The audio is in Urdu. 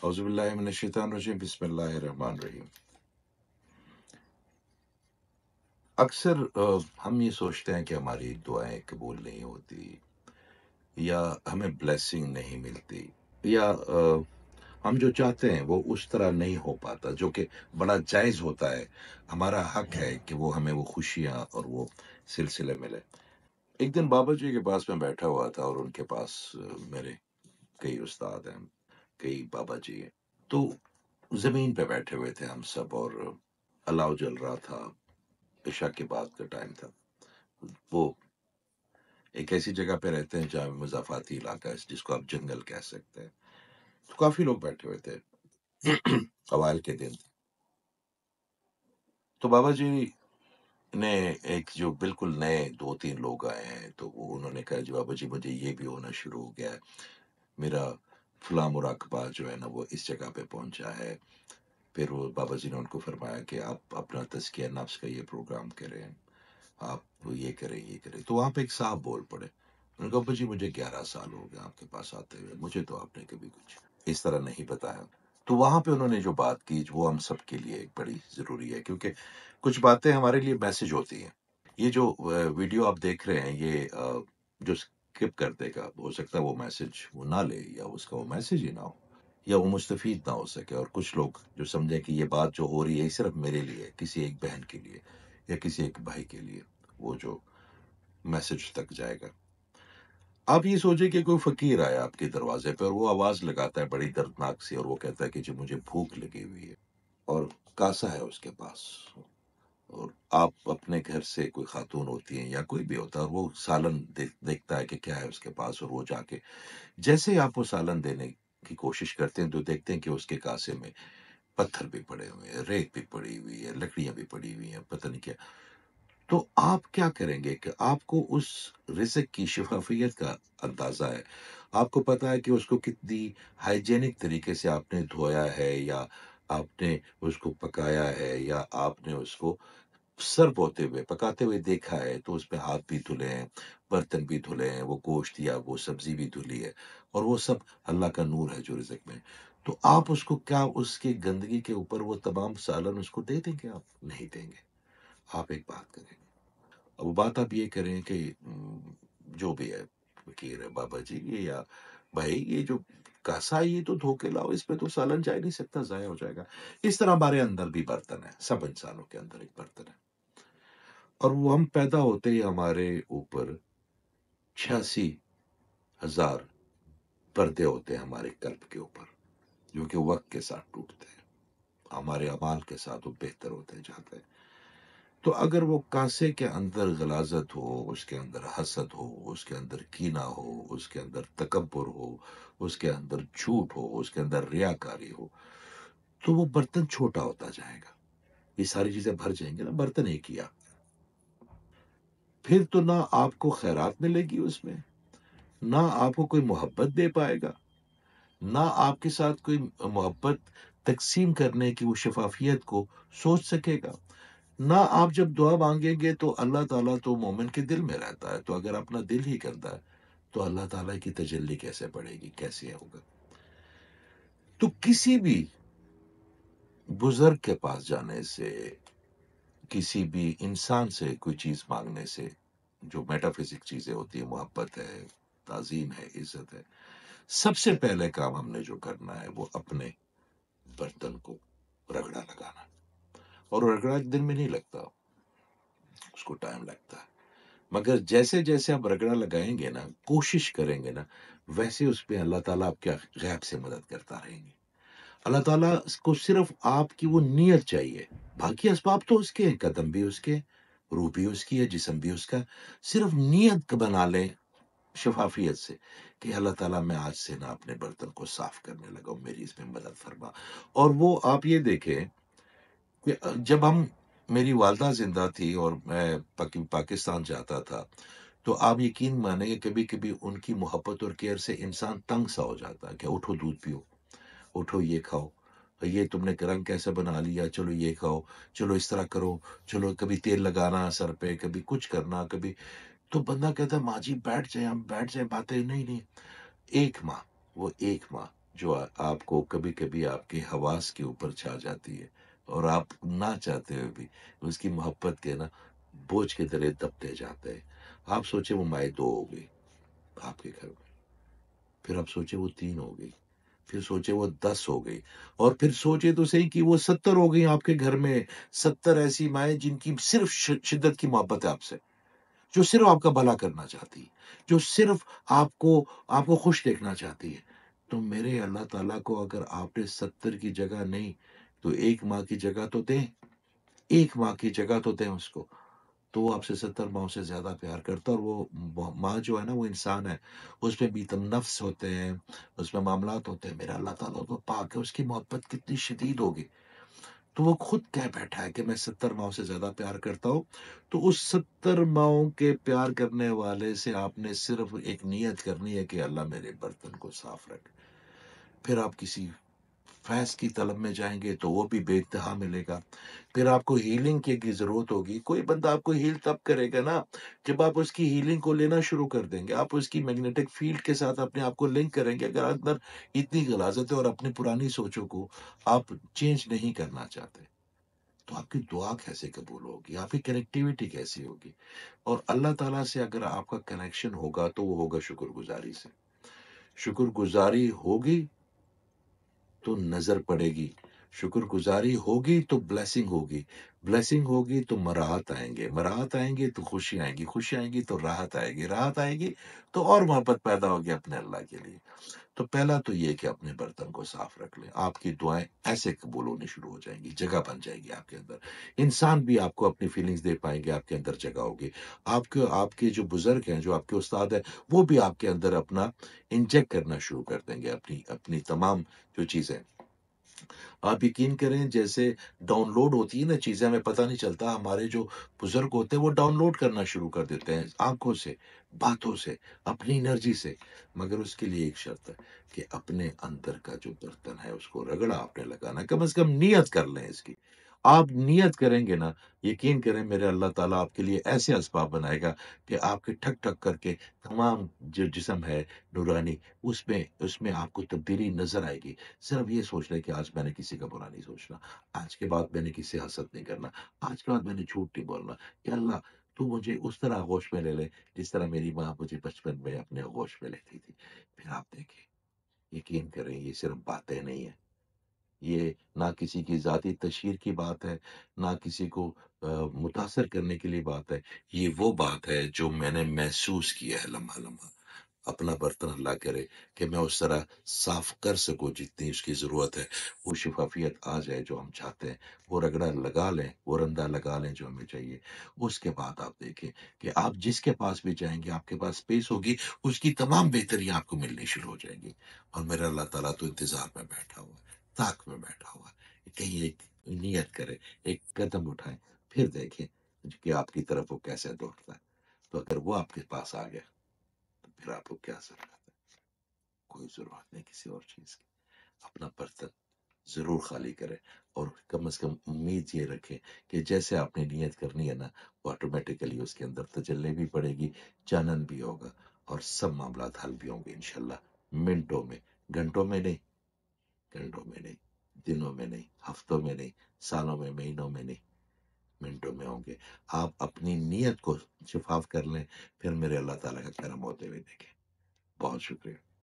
اعوذ باللہ من الشیطان الرجیم، بسم اللہ الرحمن الرحیم۔ اکثر ہم یہ سوچتے ہیں کہ ہماری دعائیں قبول نہیں ہوتی، یا ہمیں بلیسنگ نہیں ملتی، یا ہم جو چاہتے ہیں وہ اس طرح نہیں ہو پاتا، جو کہ بڑا جائز ہوتا ہے۔ ہمارا حق ہے کہ وہ ہمیں وہ خوشیاں اور وہ سلسلے ملے۔ ایک دن بابا جی کے پاس میں بیٹھا ہوا تھا، اور ان کے پاس میرے کئی استاد ہیں، کئی بابا جی ہیں۔ تو زمین پہ بیٹھے ہوئے تھے ہم سب، اور الاؤ جل رہا تھا، عشاء کے بعد کا ٹائم تھا۔ وہ ایک ایسی جگہ پہ رہتے ہیں جہاں مضافاتی علاقہ ہے، جس کو آپ جنگل کہہ سکتے ہیں۔ تو کافی لوگ بیٹھے ہوئے تھے، اوائل کے دن تھے۔ تو بابا جی نے ایک جو بالکل نئے 2-3 لوگ آئے ہیں، تو وہ انہوں نے کہا جی بابا جی مجھے یہ بھی ہونا شروع ہو گیا ہے، میرا فلاں مراقبہ جو ہے نا وہ اس جگہ پہ پہنچا ہے۔ پھر وہ بابا جی نے ان کو فرمایا کہ آپ اپنا تزکیہ نفس کا یہ پروگرام کریں، آپ یہ کریں یہ کریں۔ تو وہاں پہ ایک صاحب بول پڑے، انہوں نے کہا ابا جی مجھے 11 سال ہو گیا آپ کے پاس آتے ہوئے، مجھے تو آپ نے کبھی کچھ اس طرح نہیں بتایا۔ تو وہاں پہ انہوں نے جو بات کی وہ ہم سب کے لیے ایک بڑی ضروری ہے، کیونکہ کچھ باتیں ہمارے لیے میسج ہوتی ہیں۔ یہ جو ویڈیو آپ دیکھ رہے ہیں، یہ جو اسکپ کر دے گا، ہو سکتا ہے وہ میسج وہ نہ لے، یا اس کا وہ میسج ہی نہ ہو، یا وہ مستفید نہ ہو سکے، اور کچھ لوگ جو سمجھیں کہ یہ بات جو ہو رہی ہے یہ صرف میرے لیے، کسی ایک بہن کے لیے یا کسی ایک بھائی کے لیے، وہ جو میسج تک جائے گا۔ آپ یہ سوچیں کہ کوئی فقیر آیا آپ کے دروازے پہ، اور وہ آواز لگاتا ہے بڑی دردناک سی، اور وہ کہتا ہے کہ جی مجھے بھوک لگی ہوئی ہے، اور کاسا ہے اس کے پاس، اور آپ اپنے گھر سے کوئی خاتون ہوتی ہیں یا کوئی بھی ہوتا ہے، اور وہ سالن دیکھتا ہے کہ کیا ہے اس کے پاس، اور وہ جا کے جیسے ہی آپ وہ سالن دینے کی کوشش کرتے ہیں تو دیکھتے ہیں کہ اس کے کاسے میں پتھر بھی پڑے ہوئے ہیں، ریت بھی پڑی ہوئی ہے، لکڑیاں بھی پڑی ہوئی ہیں، پتہ نہیں کیا۔ تو آپ کیا کریں گے کہ آپ کو اس رزق کی شفافیت کا اندازہ ہے، آپ کو پتا ہے کہ اس کو کتنی ہائیجینک طریقے سے آپ نے دھویا ہے، یا آپ نے اس کو پکایا ہے، یا آپ نے اس کو سرو ہوتے ہوئے پکاتے ہوئے دیکھا ہے، تو اس پہ ہاتھ بھی دھلے ہیں، برتن بھی دھلے ہیں، وہ گوشت یا وہ سبزی بھی دھلی ہے، اور وہ سب اللہ کا نور ہے جو رزق میں۔ تو آپ اس کو کیا اس کی گندگی کے اوپر وہ تمام سالن اس کو دے دیں گے؟ آپ نہیں دیں گے۔ آپ ایک بات کریں، اب بات آپ یہ کریں کہ جو بھی ہے، فقیر ہے بابا جی یہ، یا بھائی یہ جو کاسا ہے یہ تو دھو کے لاؤ، اس پہ تو سالن جا ہی نہیں سکتا، ضائع ہو جائے گا۔ اس طرح ہمارے اندر بھی برتن ہے، سب انسانوں کے اندر ایک برتن ہے، اور وہ ہم پیدا ہوتے ہی ہمارے اوپر 86,000 پردے ہوتے ہیں ہمارے قلب کے اوپر، جو کہ وقت کے ساتھ ٹوٹتے ہیں، ہمارے اعمال کے ساتھ وہ بہتر ہوتے جاتے ہیں۔ تو اگر وہ کاسے کے اندر غلاظت ہو، اس کے اندر حسد ہو، اس کے اندر کینہ ہو، اس کے اندر تکبر ہو، اس کے اندر جھوٹ ہو، اس کے اندر ریاکاری ہو، تو وہ برتن چھوٹا ہوتا جائے گا۔ یہ ساری چیزیں بھر جائیں گے نا، برتن ایک کیا، پھر تو نہ آپ کو خیرات ملے گی اس میں، نہ آپ کو کوئی محبت دے پائے گا، نہ آپ کے ساتھ کوئی محبت تقسیم کرنے کی وہ شفافیت کو سوچ سکے گا، نہ آپ جب دعا مانگیں گے تو اللہ تعالیٰ تو مومن کے دل میں رہتا ہے، تو اگر اپنا دل ہی کرتا ہے تو اللہ تعالیٰ کی تجلی کیسے پڑے گی، کیسے ہوگا؟ تو کسی بھی بزرگ کے پاس جانے سے، کسی بھی انسان سے کوئی چیز مانگنے سے، جو میٹا فزک چیزیں ہوتی ہیں، محبت ہے، تعظیم ہے، عزت ہے، سب سے پہلے کام ہم نے جو کرنا ہے وہ اپنے برتن کو رگڑا لگانا، اور رگڑا ایک دن میں نہیں لگتا، اس کو ٹائم لگتا ہے، مگر جیسے جیسے آپ رگڑا لگائیں گے نا، کوشش کریں گے نا، ویسے اس پہ اللہ تعالیٰ آپ کے غیب سے مدد کرتا رہیں گے۔ اللہ تعالیٰ کو صرف آپ کی وہ نیت چاہیے، باقی اسباب تو اس کے ہیں، قدم بھی اس کے، روح بھی اس کی ہے، جسم بھی اس کا، صرف نیت بنا لیں شفافیت سے کہ اللہ تعالیٰ میں آج سے نا اپنے برتن کو صاف کرنے لگا ہوں، میری اس میں مدد فرما۔ اور وہ آپ یہ دیکھیں کہ جب میری والدہ زندہ تھی اور میں پاکستان جاتا تھا، تو آپ یقین مانیں کہ کبھی کبھی ان کی محبت اور کیئر سے انسان تنگ سا ہو جاتا ہے کہ اٹھو دودھ پیو، اٹھو یہ کھاؤ، یہ تم نے رنگ کیسے بنا لیا، چلو یہ کھاؤ، چلو اس طرح کرو، چلو کبھی تیل لگانا سر پہ، کبھی کچھ کرنا، کبھی تو بندہ کہتا ہے ماں جی بیٹھ جائیں، ہم بیٹھ جائیں، باتیں نہیں نہیں۔ ایک ماہ، وہ ایک ماہ جو آپ کو کبھی کبھی آپ کے حواس کے اوپر چھا جاتی ہے، اور آپ نہ چاہتے ہوئے بھی اس کی محبت کے نا بوجھ کے طرح دبتے جاتے ہیں۔ آپ سوچے وہ مائع 2 ہو گئی آپ کے گھر میں، پھر آپ سوچے وہ 3 ہو گئی، پھر سوچے وہ 10 ہو گئی، اور پھر سوچے تو صحیح کہ وہ 70 ہو گئی آپ کے گھر میں۔ 70 ایسی مائیں جن کی صرف شدت کی محبت ہے آپ سے، جو صرف آپ کا بھلا کرنا چاہتی ہے، جو صرف آپ کو خوش دیکھنا چاہتی ہے۔ تو میرے اللہ تعالیٰ کو اگر آپ نے 70 کی جگہ نہیں تو 1 ماہ کی جگہ تو دیں، 1 ماہ کی جگہ تو دیں اس کو، تو وہ آپ سے 70 ماہوں سے زیادہ پیار کرتا ہے۔ اور وہ ماں جو ہے نا وہ انسان ہے، اس میں بھی تم نفس ہوتے ہیں، اس میں معاملات ہوتے ہیں۔ میرا اللہ تعالیٰ تو پاک ہے، اس کی محبت کتنی شدید ہوگی، تو وہ خود کہہ بیٹھا ہے کہ میں 70 ماہوں سے زیادہ پیار کرتا ہوں۔ تو اس 70 ماہوں کے پیار کرنے والے سے آپ نے صرف ایک نیت کرنی ہے کہ اللہ میرے برتن کو صاف رکھ۔ پھر آپ کسی فیض کی طلب میں جائیں گے تو وہ بھی بے انتہا ملے گا۔ پھر آپ کو ہیلنگ کی ضرورت ہوگی، کوئی بندہ آپ کو ہیل تب کرے گا نا جب آپ اس کی ہیلنگ کو لینا شروع کر دیں گے، آپ اس کی میگنیٹک فیلڈ کے ساتھ اپنے آپ کو لنک کریں گے۔ اگر اندر اتنی غلاظت ہے اور اپنی پرانی سوچوں کو آپ چینج نہیں کرنا چاہتے تو آپ کی دعا کیسے قبول ہوگی، آپ کی کنیکٹیوٹی کیسی ہوگی؟ اور اللہ تعالیٰ سے اگر آپ کا کنیکشن ہوگا تو وہ ہوگا شکر گزاری سے۔ شکر گزاری ہوگی تو نظر پڑے گی، شکر گزاری ہوگی تو بلیسنگ ہوگی، بلیسنگ ہوگی تو مراحت آئیں گے، مراحت آئیں گے تو خوشی آئیں گی، خوشی آئیں گی تو راحت آئے گی، راحت آئے گی تو اور محبت پیدا ہوگی اپنے اللہ کے لیے۔ تو پہلا تو یہ کہ اپنے برتن کو صاف رکھ لیں، آپ کی دعائیں ایسے قبول ہونی شروع ہو جائیں گی، جگہ بن جائے گی آپ کے اندر، انسان بھی آپ کو اپنی فیلنگز دے پائیں گے، آپ کے اندر جگہ ہوگی، آپ کے جو بزرگ ہیں، جو آپ کے استاد ہیں، وہ بھی آپ کے اندر اپنا انجیکٹ کرنا شروع کر دیں گے، اپنی تمام جو چیزیں آپ یقین کریں جیسے ڈاؤن لوڈ ہوتی ہے نا چیزیں، ہمیں پتہ نہیں چلتا، ہمارے جو بزرگ ہوتے ہیں وہ ڈاؤن لوڈ کرنا شروع کر دیتے ہیں آنکھوں سے، باتوں سے، اپنی انرجی سے، مگر اس کے لیے ایک شرط ہے کہ اپنے اندر کا جو برتن ہے اس کو رگڑا آپ نے لگانا ہے، کم از کم نیت کر لیں اس کی۔ آپ نیت کریں گے نا، یقین کریں میرے اللہ تعالیٰ آپ کے لیے ایسے اسباب بنائے گا کہ آپ کے ٹھک ٹھک کر کے تمام جو جسم ہے نورانی، اس میں آپ کو تبدیلی نظر آئے گی۔ صرف یہ سوچ لے کہ آج میں نے کسی کا برا نہیں سوچنا، آج کے بعد میں نے کسی سے حسد نہیں کرنا، آج کے بعد میں نے جھوٹ نہیں بولنا، کہ اللہ تو مجھے اس طرح آغوش میں لے لے جس طرح میری ماں مجھے بچپن میں اپنے آغوش میں لیتی تھی۔ پھر آپ دیکھیں، یقین کریں یہ صرف باتیں نہیں ہیں، یہ نہ کسی کی ذاتی تشہیر کی بات ہے، نہ کسی کو متاثر کرنے کے لیے بات ہے، یہ وہ بات ہے جو میں نے محسوس کیا ہے لمحہ لمحہ۔ اپنا برتن اللہ کرے کہ میں اس طرح صاف کر سکوں جتنی اس کی ضرورت ہے، وہ شفافیت آ جائے جو ہم چاہتے ہیں، وہ رگڑا لگا لیں، وہ رندہ لگا لیں جو ہمیں چاہیے۔ اس کے بعد آپ دیکھیں کہ آپ جس کے پاس بھی جائیں گے آپ کے پاس اسپیس ہوگی، اس کی تمام بہتریاں آپ کو ملنی شروع ہو جائیں گی۔ اور میرا اللہ تعالیٰ تو انتظار میں بیٹھا ہوا ہے، طاق میں بیٹھا ہوا ہے، کہیں ایک نیت کرے، ایک قدم اٹھائیں، پھر دیکھیں کہ آپ کی طرف وہ کیسے دوڑتا ہے۔ تو اگر وہ آپ کے پاس آ گیا تو پھر آپ کو کیا ضرورت ہے؟ کوئی ضرورت نہیں کسی اور چیز کی۔ اپنا برتن ضرور خالی کریں، اور کم از کم امید یہ رکھیں کہ جیسے آپ نے نیت کرنی ہے نا، وہ آٹومیٹیکلی اس کے اندر تجلی بھی پڑے گی، جانن بھی ہوگا، اور سب معاملات حل بھی ہوں گے انشاءاللہ، منٹوں میں، گھنٹوں میں نہیں، گھنٹوں میں نہیں، دنوں میں نہیں، ہفتوں میں نہیں، سالوں میں، مہینوں میں نہیں، منٹوں میں ہوں گے۔ آپ اپنی نیت کو شفاف کر لیں، پھر میرے اللہ تعالیٰ کا کرم ہوتے ہوئے دیکھیں۔ بہت شکریہ۔